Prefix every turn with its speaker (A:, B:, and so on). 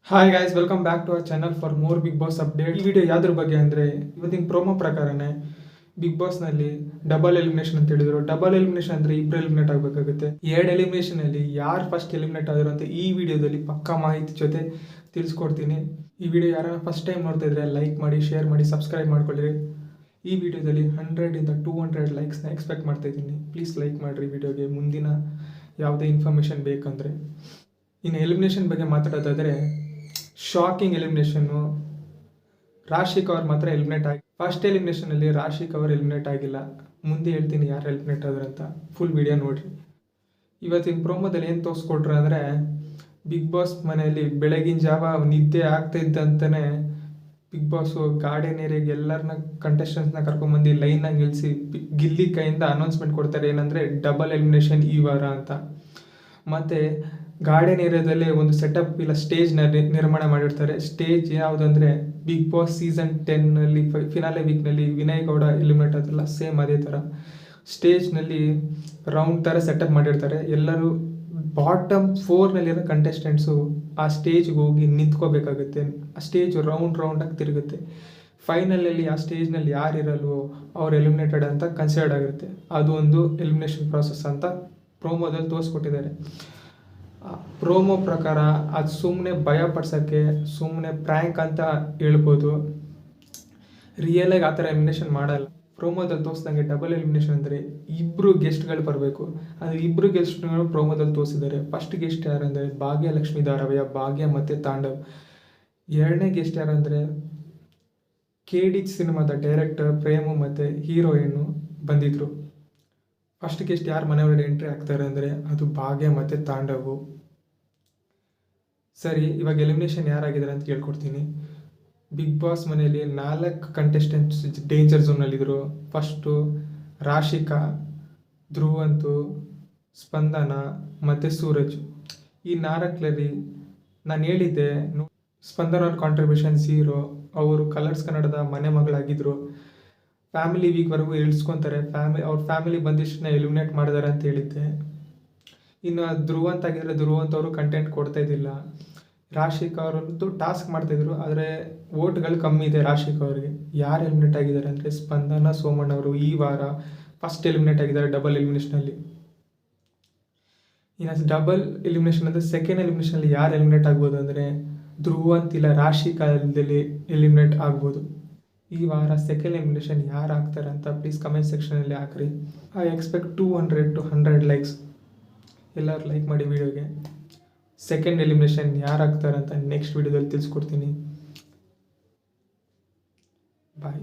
A: Hi guys, welcome back to our channel for more Bigg Boss update. ಈ video ಯಾವ್ದ್ರ ಬಗ್ಗೆ ಅಂದರೆ, ಇವತ್ತಿನ ಪ್ರೋಮೋ ಪ್ರಕಾರನೇ ಬಿಗ್ ಬಾಸ್ನಲ್ಲಿ ಡಬಲ್ ಎಲಿಮಿನೇಷನ್ ಅಂತ ಹೇಳಿದ್ರು. ಡಬಲ್ ಎಲಿಮಿನೇಷನ್ ಅಂದರೆ ಇಬ್ಬರು ಎಲಿಮಿನೇಟ್ ಆಗಬೇಕಾಗುತ್ತೆ. ಎರಡು ಎಲಿಮಿನೇಷನಲ್ಲಿ ಯಾರು ಫಸ್ಟ್ ಎಲಿಮಿನೇಟ್ ಆದರು ಅಂತ ಈ ವಿಡಿಯೋದಲ್ಲಿ ಪಕ್ಕಾ ಮಾಹಿತಿ ಜೊತೆ ತಿಳಿಸ್ಕೊಡ್ತೀನಿ. ಈ ವಿಡಿಯೋ ಯಾರನ್ನ ಫಸ್ಟ್ ಟೈಮ್ ನೋಡ್ತಾ ಇದ್ರೆ ಲೈಕ್ ಮಾಡಿ, ಶೇರ್ ಮಾಡಿ, ಸಬ್ಸ್ಕ್ರೈಬ್ ಮಾಡ್ಕೊಳ್ಳಿ. ಈ ವಿಡಿಯೋದಲ್ಲಿ 100 to 200 ಲೈಕ್ಸ್ನ ಎಕ್ಸ್ಪೆಕ್ಟ್ ಮಾಡ್ತಾ ಇದ್ದೀನಿ. ಪ್ಲೀಸ್ ಲೈಕ್ ಮಾಡಿರಿ ವಿಡಿಯೋಗೆ, ಮುಂದಿನ ಯಾವುದೇ ಇನ್ಫಾರ್ಮೇಷನ್ ಬೇಕಂದರೆ. ಇನ್ನು ಎಲಿಮಿನೇಷನ್ ಬಗ್ಗೆ ಮಾತಾಡೋದಾದರೆ, ಶಾಕಿಂಗ್ ಎಲಿಮಿನೇಷನ್ನು. ರಾಶಿಕ್ ಅವ್ರು ಮಾತ್ರ ಎಲಿಮಿನೇಟ್ ಆಗಿ, ಫಸ್ಟ್ ಎಲಿಮಿನೇಷನಲ್ಲಿ ರಾಶಿಕ್ ಅವರು ಎಲಿಮಿನೇಟ್ ಆಗಿಲ್ಲ. ಮುಂದೆ ಹೇಳ್ತೀನಿ ಯಾರು ಎಲಿಮಿನೇಟ್ ಆದ್ರು ಅಂತ. ಫುಲ್ ವಿಡಿಯೋ ನೋಡಿರಿ. ಇವತ್ತಿನ ಪ್ರೋಮೋದಲ್ಲಿ ಏನು ತೋರಿಸ್ಕೊಟ್ರು ಅಂದರೆ, ಬಿಗ್ ಬಾಸ್ ಮನೆಯಲ್ಲಿ ಬೆಳಗಿನ ಜಾವ ನಿದ್ದೆ ಆಗ್ತಾ ಇದ್ದಂತಲೇ ಬಿಗ್ ಬಾಸು ಗಾರ್ಡನ್ ಏರಿಯಾಗೆ ಎಲ್ಲರನ್ನ ಕಂಟೆಸ್ಟೆಂಟ್ಸ್ನ ಕರ್ಕೊಂಬಂದು ಲೈನಾಗಿ ನಿಲ್ಲಿಸಿ ಗಿಲ್ಲಿ ಕೈಯಿಂದ ಅನೌನ್ಸ್ಮೆಂಟ್ ಕೊಡ್ತಾರೆ, ಏನಂದರೆ ಡಬಲ್ ಎಲಿಮಿನೇಷನ್ ಈ ವಾರ ಅಂತ. ಮತ್ತು ಗಾರ್ಡನ್ ಏರಿಯಾದಲ್ಲಿ ಒಂದು ಸೆಟಪ್ ಇಲ್ಲ ಸ್ಟೇಜ್ನ ನಿರ್ಮಾಣ ಮಾಡಿರ್ತಾರೆ. ಸ್ಟೇಜ್ ಯಾವುದಂದರೆ ಬಿಗ್ ಬಾಸ್ ಸೀಸನ್ 10ನಲ್ಲಿ ಫಿನಾಲೆ ವೀಕ್ನಲ್ಲಿ ವಿನಯ್ ಗೌಡ ಎಲಿಮಿನೇಟ್ ಆದಲ್ಲ, ಸೇಮ್ ಅದೇ ಥರ ಸ್ಟೇಜ್ನಲ್ಲಿ ರೌಂಡ್ ಥರ ಸೆಟಪ್ ಮಾಡಿರ್ತಾರೆ. ಎಲ್ಲರೂ ಬಾಟಮ್ 4ನಲ್ಲಿರೋ ಕಂಟೆಸ್ಟೆಂಟ್ಸು ಆ ಸ್ಟೇಜ್ಗೆ ಹೋಗಿ ನಿಂತ್ಕೋಬೇಕಾಗುತ್ತೆ. ಆ ಸ್ಟೇಜ್ ರೌಂಡಾಗಿ ತಿರುಗುತ್ತೆ. ಫೈನಲಲ್ಲಿ ಆ ಸ್ಟೇಜ್ನಲ್ಲಿ ಯಾರು ಇರಲ್ವೋ ಅವ್ರು ಎಲಿಮಿನೇಟೆಡ್ ಅಂತ ಕನ್ಸಿಡರ್ಡ್ ಆಗಿರುತ್ತೆ. ಅದು ಒಂದು ಎಲಿಮಿನೇಷನ್ ಪ್ರಾಸೆಸ್ ಅಂತ ಪ್ರೋಮೋದಲ್ಲಿ ತೋರಿಸ್ಕೊಟ್ಟಿದ್ದಾರೆ. ಪ್ರೋಮೋ ಪ್ರಕಾರ ಅದು ಸುಮ್ಮನೆ ಭಯ ಪಡ್ಸೋಕ್ಕೆ, ಸುಮ್ಮನೆ ಪ್ರ್ಯಾಂಕ್ ಅಂತ ಹೇಳ್ಬೋದು. ರಿಯಲಾಗಿ ಆ ಥರ ಎಲಿಮಿನೇಷನ್ ಮಾಡಲ್ಲ. ಪ್ರೋಮೋದಲ್ಲಿ ತೋರಿಸ್ದಂಗೆ ಡಬಲ್ ಎಲಿಮಿನೇಷನ್ ಅಂದರೆ ಇಬ್ಬರು ಗೆಸ್ಟ್ಗಳು ಬರಬೇಕು. ಅಂದರೆ ಇಬ್ಬರು ಗೆಸ್ಟ್ಗಳು ಪ್ರೋಮೋದಲ್ಲಿ ತೋರಿಸಿದ್ದಾರೆ. ಫಸ್ಟ್ ಗೆಸ್ಟ್ ಯಾರಂದರೆ ಭಾಗ್ಯಲಕ್ಷ್ಮಿ ಧಾರಾವಾಹಿಯ ಭಾಗ್ಯ ಮತ್ತು ತಾಂಡವ್. ಎರಡನೇ ಗೆಸ್ಟ್ ಯಾರಂದರೆ KD ಸಿನಿಮಾದ ಡೈರೆಕ್ಟರ್ ಪ್ರೇಮು ಮತ್ತು ಹೀರೋಯಿನ್ನು ಬಂದಿದ್ದರು. ಫಸ್ಟ್ ಗೆಸ್ಟ್ ಯಾರು ಮನೆ ಒಳಗಡೆ ಎಂಟ್ರಿ ಆಗ್ತಾರೆ ಅಂದರೆ ಅದು ಭಾಗ್ಯ ಮತ್ತು ತಾಂಡವು. ಸರಿ, ಇವಾಗ ಎಲಿಮಿನೇಷನ್ ಯಾರಾಗಿದ್ದಾರೆ ಅಂತ ಕೇಳ್ಕೊಡ್ತೀನಿ. ಬಿಗ್ ಬಾಸ್ ಮನೆಯಲ್ಲಿ 4 contestants danger ಝೋನಲ್ಲಿದ್ದರು. First Rashika, Dhruvanth, ಸ್ಪಂದನ ಮತ್ತು ಸೂರಜ್. ಈ 4ರಲ್ಲಿ ನಾನು ಹೇಳಿದ್ದೆ, ಸ್ಪಂದನ ಅವ್ರ ಕಾಂಟ್ರಿಬ್ಯೂಷನ್ 0. ಅವರು ಕಲರ್ಸ್ ಕನ್ನಡದ ಮನೆ ಮಗಳಾಗಿದ್ದರು. ಫ್ಯಾಮಿಲಿ ವೀಕ್ವರೆಗೂ ಇಳಿಸ್ಕೊತಾರೆ. ಅವ್ರ ಫ್ಯಾಮಿಲಿ ಬಂದಿಷ್ಟನ್ನ ಎಲಿಮಿನೇಟ್ ಮಾಡಿದ್ದಾರೆ ಅಂತ ಹೇಳಿದ್ದೆ. ಇನ್ನು ಧ್ರುವಂತ್ ಆಗಿದ್ರೆ ಧ್ರುವಂತ್ ಅವರು ಕಂಟೆಂಟ್ ಕೊಡ್ತಾ ಇದ್ದಿಲ್ಲ. ರಾಶಿಕ್ ಅವರಂತೂ ಟಾಸ್ಕ್ ಮಾಡ್ತಾಯಿದ್ರು, ಆದರೆ ವೋಟ್ಗಳು ಕಮ್ಮಿ ಇದೆ ರಾಶಿಕ್ ಅವರಿಗೆ. ಯಾರು ಎಲಿಮಿನೇಟ್ ಆಗಿದ್ದಾರೆ ಅಂದರೆ ಸ್ಪಂದನ, ಸೋಮಣ್ಣ ಅವರು ಈ ವಾರ ಫಸ್ಟ್ ಎಲಿಮಿನೇಟ್ ಆಗಿದ್ದಾರೆ ಡಬಲ್ ಎಲಿಮಿನೇಷನಲ್ಲಿ. ಇನ್ನು ಡಬಲ್ ಎಲಿಮಿನೇಷನ್ ಅಂದರೆ ಸೆಕೆಂಡ್ ಎಲಿಮಿನೇಷನಲ್ಲಿ ಯಾರು ಎಲಿಮಿನೇಟ್ ಆಗ್ಬೋದು ಅಂದರೆ ಧ್ರುವಂತ್ ಇಲ್ಲ ರಾಶಿಕಾದಲ್ಲಿ ಎಲಿಮಿನೇಟ್ ಆಗ್ಬೋದು. ಈ ವಾರ ಸೆಕೆಂಡ್ ಎಲಿಮಿನೇಷನ್ ಯಾರು ಆಗ್ತಾರೆ ಅಂತ ಪ್ಲೀಸ್ ಕಮೆಂಟ್ ಸೆಕ್ಷನಲ್ಲಿ ಹಾಕ್ರಿ. I expect 200 to 100 likes. ಎಲ್ಲರೂ ಲೈಕ್ ಮಾಡಿ ವಿಡಿಯೋಗೆ. ಸೆಕೆಂಡ್ ಎಲಿಮಿನೇಷನ್ ಯಾರು ಆಗ್ತಾರೆ ಅಂತ ನೆಕ್ಸ್ಟ್ ವಿಡಿಯೋದಲ್ಲಿ ತಿಳಿಸ್ಕೊಡ್ತೀನಿ. ಬಾಯ್.